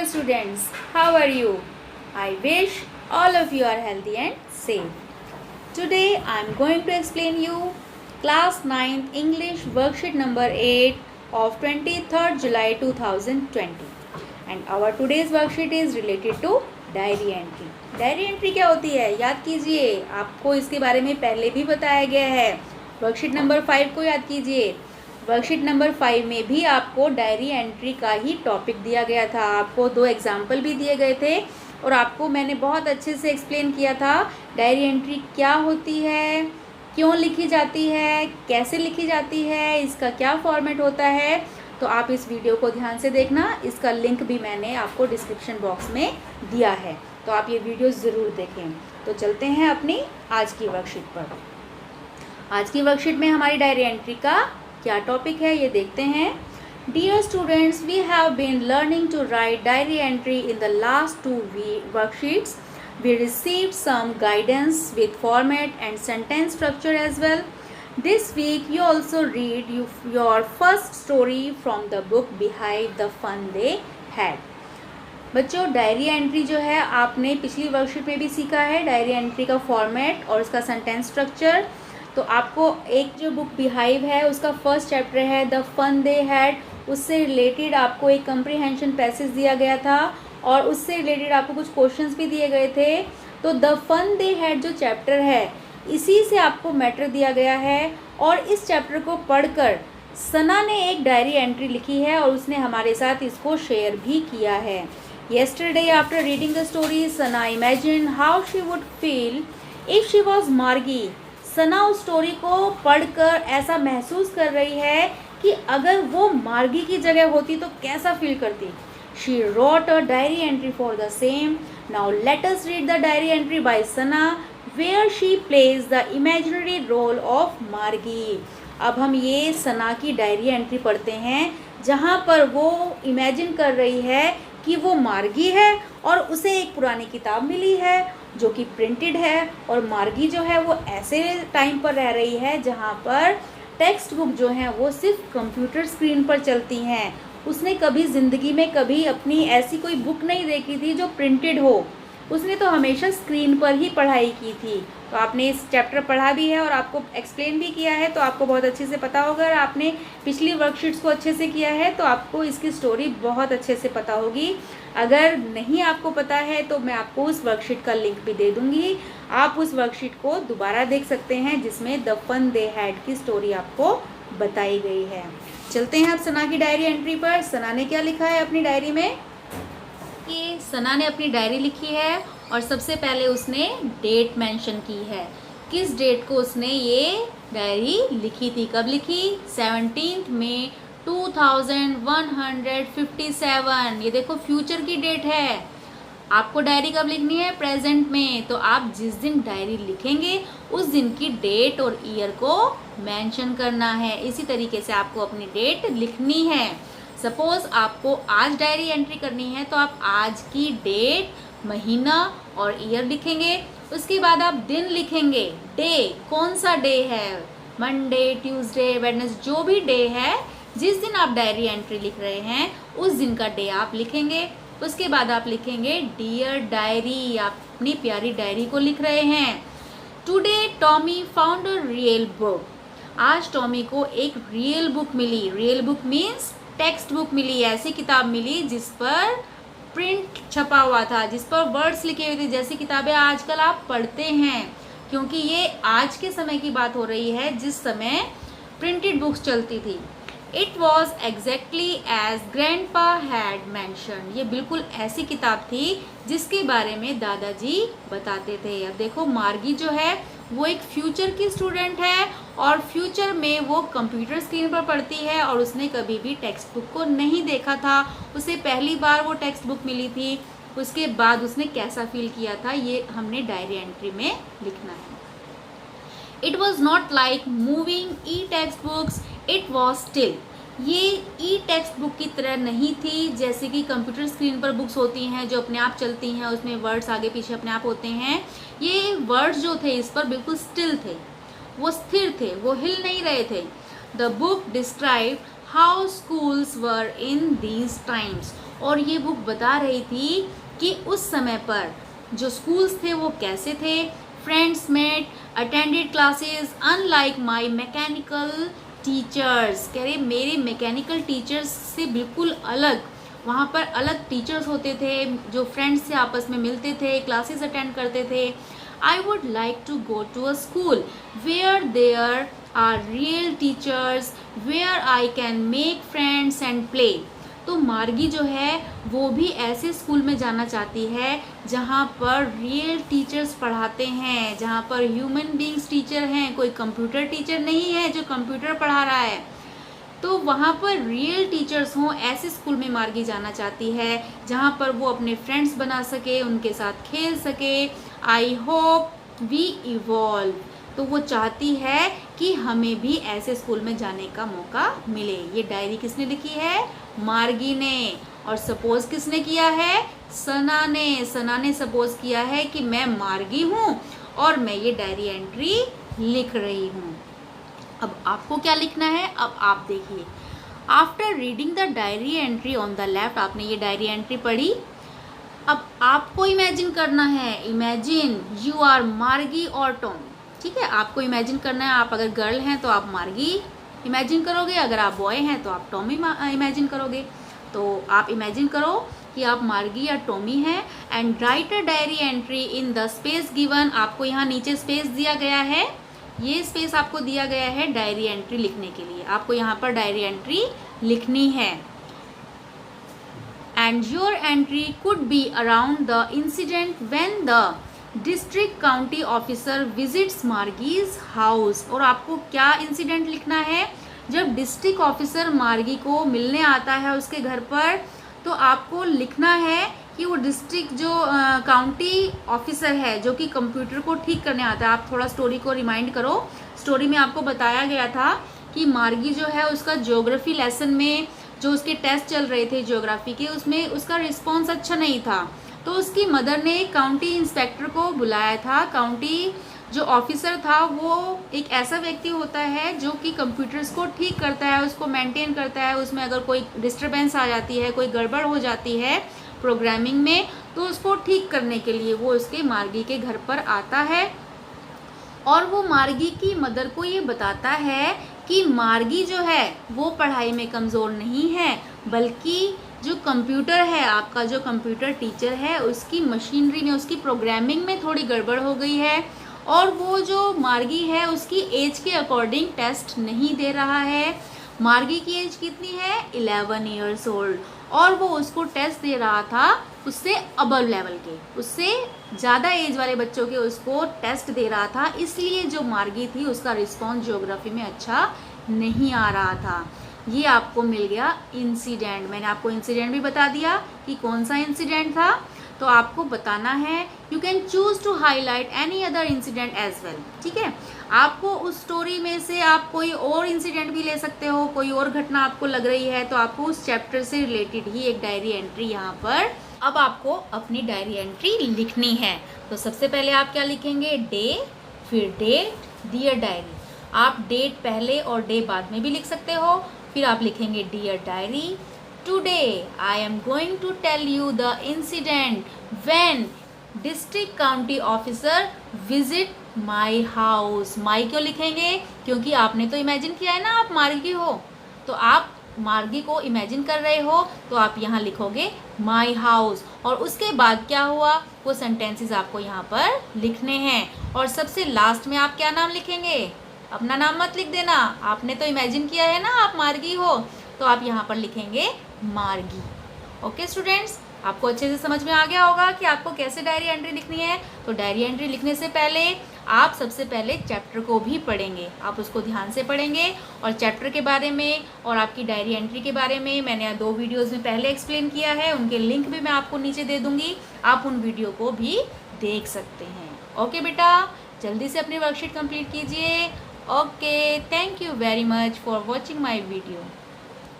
dear students, how are you? I wish all of you are healthy and safe. Today I am going to explain you class 9th English worksheet number 8 of 23rd July 2020. And our today's worksheet is related to diary entry. Diary entry क्या होती है याद कीजिए, आपको इसके बारे में पहले भी बताया गया है. वर्कशीट नंबर 5 को याद कीजिए. वर्कशीट नंबर 5 में भी आपको डायरी एंट्री का ही टॉपिक दिया गया था. आपको 2 एग्जाम्पल भी दिए गए थे और आपको मैंने बहुत अच्छे से एक्सप्लेन किया था डायरी एंट्री क्या होती है, क्यों लिखी जाती है, कैसे लिखी जाती है, इसका क्या फॉर्मेट होता है. तो आप इस वीडियो को ध्यान से देखना. इसका लिंक भी मैंने आपको डिस्क्रिप्शन बॉक्स में दिया है, तो आप ये वीडियो ज़रूर देखें. तो चलते हैं अपनी आज की वर्कशीट पर. आज की वर्कशीट में हमारी डायरी एंट्री का क्या टॉपिक है ये देखते हैं. Dear students, we have been learning to write diary entry in the last 2 worksheets. We received some guidance with format and sentence structure as well. This week you also read your first story from the book Behind the Fun They Had. बच्चों, diary entry जो है आपने पिछली worksheet में भी सीखा है. Diary entry का फॉर्मेट और उसका सेंटेंस स्ट्रक्चर. तो आपको एक जो बुक बिहाइव है उसका फर्स्ट चैप्टर है द फन दे हैड, उससे रिलेटेड आपको एक कंप्रीहेंशन पैसेज दिया गया था और उससे रिलेटेड आपको कुछ क्वेश्चंस भी दिए गए थे. तो द फन दे हैड जो चैप्टर है इसी से आपको मैटर दिया गया है और इस चैप्टर को पढ़कर सना ने एक डायरी एंट्री लिखी है और उसने हमारे साथ इसको शेयर भी किया है. Yesterday after reading the story, Sana imagined how she would feel if she was Margie. सना उस स्टोरी को पढ़कर ऐसा महसूस कर रही है कि अगर वो मार्गी की जगह होती तो कैसा फील करती. She wrote a diary entry for the same. Now let us read the diary entry by Sana where she plays the imaginary role of Margie. अब हम ये सना की डायरी एंट्री पढ़ते हैं जहाँ पर वो इमेजिन कर रही है कि वो मार्गी है और उसे एक पुरानी किताब मिली है जो कि प्रिंटेड है और मार्गी जो है वो ऐसे टाइम पर रह रही है जहाँ पर टेक्स्ट बुक जो है वो सिर्फ कंप्यूटर स्क्रीन पर चलती हैं. उसने कभी ज़िंदगी में कभी अपनी ऐसी कोई बुक नहीं देखी थी जो प्रिंटेड हो. उसने तो हमेशा स्क्रीन पर ही पढ़ाई की थी. तो आपने इस चैप्टर पढ़ा भी है और आपको एक्सप्लेन भी किया है, तो आपको बहुत अच्छे से पता होगा. अगर आपने पिछली वर्कशीट्स को अच्छे से किया है तो आपको इसकी स्टोरी बहुत अच्छे से पता होगी. अगर नहीं आपको पता है तो मैं आपको उस वर्कशीट का लिंक भी दे दूँगी. आप उस वर्कशीट को दोबारा देख सकते हैं जिसमें द फन दे हैड की स्टोरी आपको बताई गई है. चलते हैं अब सना की डायरी एंट्री पर. सना ने क्या लिखा है अपनी डायरी में कि सना ने अपनी डायरी लिखी है और सबसे पहले उसने डेट मेंशन की है. किस डेट को उसने ये डायरी लिखी थी, कब लिखी? 17 मई 2157. ये देखो फ्यूचर की डेट है. आपको डायरी कब लिखनी है? प्रेजेंट में. तो आप जिस दिन डायरी लिखेंगे उस दिन की डेट और ईयर को मेंशन करना है. इसी तरीके से आपको अपनी डेट लिखनी है. सपोज आपको आज डायरी एंट्री करनी है तो आप आज की डेट, महीना और ईयर लिखेंगे. उसके बाद आप दिन लिखेंगे. डे, कौन सा डे है? मंडे, ट्यूसडे, वेडनेसडे, जो भी डे है जिस दिन आप डायरी एंट्री लिख रहे हैं उस दिन का डे आप लिखेंगे. उसके बाद आप लिखेंगे डियर डायरी, आप अपनी प्यारी डायरी को लिख रहे हैं. Today Tommy found a real book. आज टॉमी को एक रियल बुक मिली. Real book means text book मिली, ऐसी किताब मिली जिस पर प्रिंट छपा हुआ था, जिस पर वर्ड्स लिखे हुए थे, जैसी किताबें आजकल आप पढ़ते हैं. क्योंकि ये आज के समय की बात हो रही है जिस समय प्रिंटेड बुक्स चलती थी. It was exactly as grandpa had mentioned. ये बिल्कुल ऐसी किताब थी जिसके बारे में दादाजी बताते थे. अब देखो मार्गी जो है वो एक फ्यूचर की स्टूडेंट है और फ्यूचर में वो कंप्यूटर स्क्रीन पर पढ़ती है और उसने कभी भी टेक्स्ट बुक को नहीं देखा था. उसे पहली बार वो टेक्स्ट बुक मिली थी. उसके बाद उसने कैसा फील किया था ये हमने डायरी एंट्री में लिखना है. It was not like moving E text books, it was still. ये ई टेक्स्ट बुक की तरह नहीं थी जैसे कि कंप्यूटर स्क्रीन पर बुक्स होती हैं जो अपने आप चलती हैं, उसमें वर्ड्स आगे पीछे अपने आप होते हैं. ये वर्ड्स जो थे इस पर बिल्कुल स्टिल थे, वो स्थिर थे, वो हिल नहीं रहे थे. The book describe how schools were in these times. और ये बुक बता रही थी कि उस समय पर जो स्कूल्स थे वो कैसे थे। Friends met, attended classes unlike my mechanical teachers. कह रहे मेरे मैकेनिकल टीचर्स से बिल्कुल अलग, वहाँ पर अलग टीचर्स होते थे जो फ्रेंड्स से आपस में मिलते थे, क्लासेस अटेंड करते थे। I would like to go to a school where there are real teachers, where I can make friends and play. तो मार्गी जो है वो भी ऐसे स्कूल में जाना चाहती है जहाँ पर रियल टीचर्स पढ़ाते हैं, जहाँ पर ह्यूमन बीइंग्स टीचर हैं, कोई कंप्यूटर टीचर नहीं है जो कंप्यूटर पढ़ा रहा है। तो वहाँ पर रियल टीचर्स हों, ऐसे स्कूल में मार्गी जाना चाहती है जहाँ पर वो अपने फ्रेंड्स बना सके, उनके साथ खेल सके। I hope we evolve. तो वो चाहती है कि हमें भी ऐसे स्कूल में जाने का मौका मिले। ये डायरी किसने लिखी है? मार्गी ने। और सपोज किसने किया है? सना ने। सना ने सपोज किया है कि मैं मार्गी हूँ और मैं ये डायरी एंट्री लिख रही हूँ। अब आपको क्या लिखना है? अब आप देखिए, after reading the diary entry on the left, आपने ये डायरी एंट्री पढ़ी। अब आपको इमेजिन करना है, इमेजिन यू आर मार्गी और टॉमी। ठीक है, आपको इमेजिन करना है, आप अगर गर्ल हैं तो आप मार्गी इमेजिन करोगे, अगर आप बॉय हैं तो आप टॉमी इमेजिन करोगे। तो आप इमेजिन करो कि आप मार्गी या टॉमी हैं and right a diary entry in the space given. आपको यहाँ नीचे स्पेस दिया गया है, ये स्पेस आपको दिया गया है डायरी एंट्री लिखने के लिए। आपको यहाँ पर डायरी एंट्री लिखनी है। And your entry could be around the incident when the district county officer visits Margie's house. और आपको क्या इंसिडेंट लिखना है? जब डिस्ट्रिक्ट ऑफिसर मार्गी को मिलने आता है उसके घर पर, तो आपको लिखना है कि वो डिस्ट्रिक्ट जो काउंटी ऑफिसर है जो कि कंप्यूटर को ठीक करने आता है। आप थोड़ा स्टोरी को रिमाइंड करो। स्टोरी में आपको बताया गया था कि मार्गी जो है उसका ज्योग्राफी लेसन में जो उसके टेस्ट चल रहे थे ज्योग्राफी के, उसमें उसका रिस्पॉन्स अच्छा नहीं था। तो उसकी मदर ने काउंटी इंस्पेक्टर को बुलाया था। काउंटी जो ऑफिसर था वो एक ऐसा व्यक्ति होता है जो कि कंप्यूटर्स को ठीक करता है, उसको मेंटेन करता है। उसमें अगर कोई डिस्टरबेंस आ जाती है, कोई गड़बड़ हो जाती है प्रोग्रामिंग में, तो उसको ठीक करने के लिए वो उसके मार्गी के घर पर आता है। और वो मार्गी की मदर को ये बताता है कि मार्गी जो है वो पढ़ाई में कमज़ोर नहीं है, बल्कि जो कंप्यूटर है, आपका जो कंप्यूटर टीचर है, उसकी मशीनरी में, उसकी प्रोग्रामिंग में थोड़ी गड़बड़ हो गई है। और वो जो मार्गी है उसकी एज के अकॉर्डिंग टेस्ट नहीं दे रहा है। मार्गी की एज कितनी है? 11 ईयर्स ओल्ड। और वो उसको टेस्ट दे रहा था उससे अबव लेवल के, उससे ज़्यादा एज वाले बच्चों के उसको टेस्ट दे रहा था। इसलिए जो मार्गी थी उसका रिस्पॉन्स ज्योग्राफी में अच्छा नहीं आ रहा था। ये आपको मिल गया इंसिडेंट। मैंने आपको इंसिडेंट भी बता दिया कि कौन सा इंसिडेंट था। तो आपको बताना है, you can choose to highlight any other incident as well. ठीक है, आपको उस स्टोरी में से आप कोई और इंसिडेंट भी ले सकते हो, कोई और घटना आपको लग रही है तो आपको उस चैप्टर से रिलेटेड ही एक डायरी एंट्री यहाँ पर अब आपको अपनी डायरी एंट्री लिखनी है। तो सबसे पहले आप क्या लिखेंगे? डे, फिर डेट, डियर डायरी। आप डेट पहले और डे बाद में भी लिख सकते हो। फिर आप लिखेंगे dear diary, Today I am going to tell you the incident when district county officer visit my house। my क्यों लिखेंगे? क्योंकि आपने तो इमेजिन किया है ना आप मार्गी हो, तो आप मार्गी को इमेजिन कर रहे हो, तो आप यहाँ लिखोगे my house। और उसके बाद क्या हुआ वो सेंटेंसेस आपको यहाँ पर लिखने हैं। और सबसे लास्ट में आप क्या नाम लिखेंगे? अपना नाम मत लिख देना, आपने तो इमेजिन किया है ना आप मार्गी हो, तो आप यहाँ पर लिखेंगे मार्गी। ओके स्टूडेंट्स, आपको अच्छे से समझ में आ गया होगा कि आपको कैसे डायरी एंट्री लिखनी है। तो डायरी एंट्री लिखने से पहले आप सबसे पहले चैप्टर को भी पढ़ेंगे, आप उसको ध्यान से पढ़ेंगे। और चैप्टर के बारे में और आपकी डायरी एंट्री के बारे में मैंने 2 वीडियोज़ में पहले एक्सप्लेन किया है, उनके लिंक भी मैं आपको नीचे दे दूँगी, आप उन वीडियो को भी देख सकते हैं। ओके बेटा, जल्दी से अपनी वर्कशीट कंप्लीट कीजिए। Okay, thank you very much for watching my video.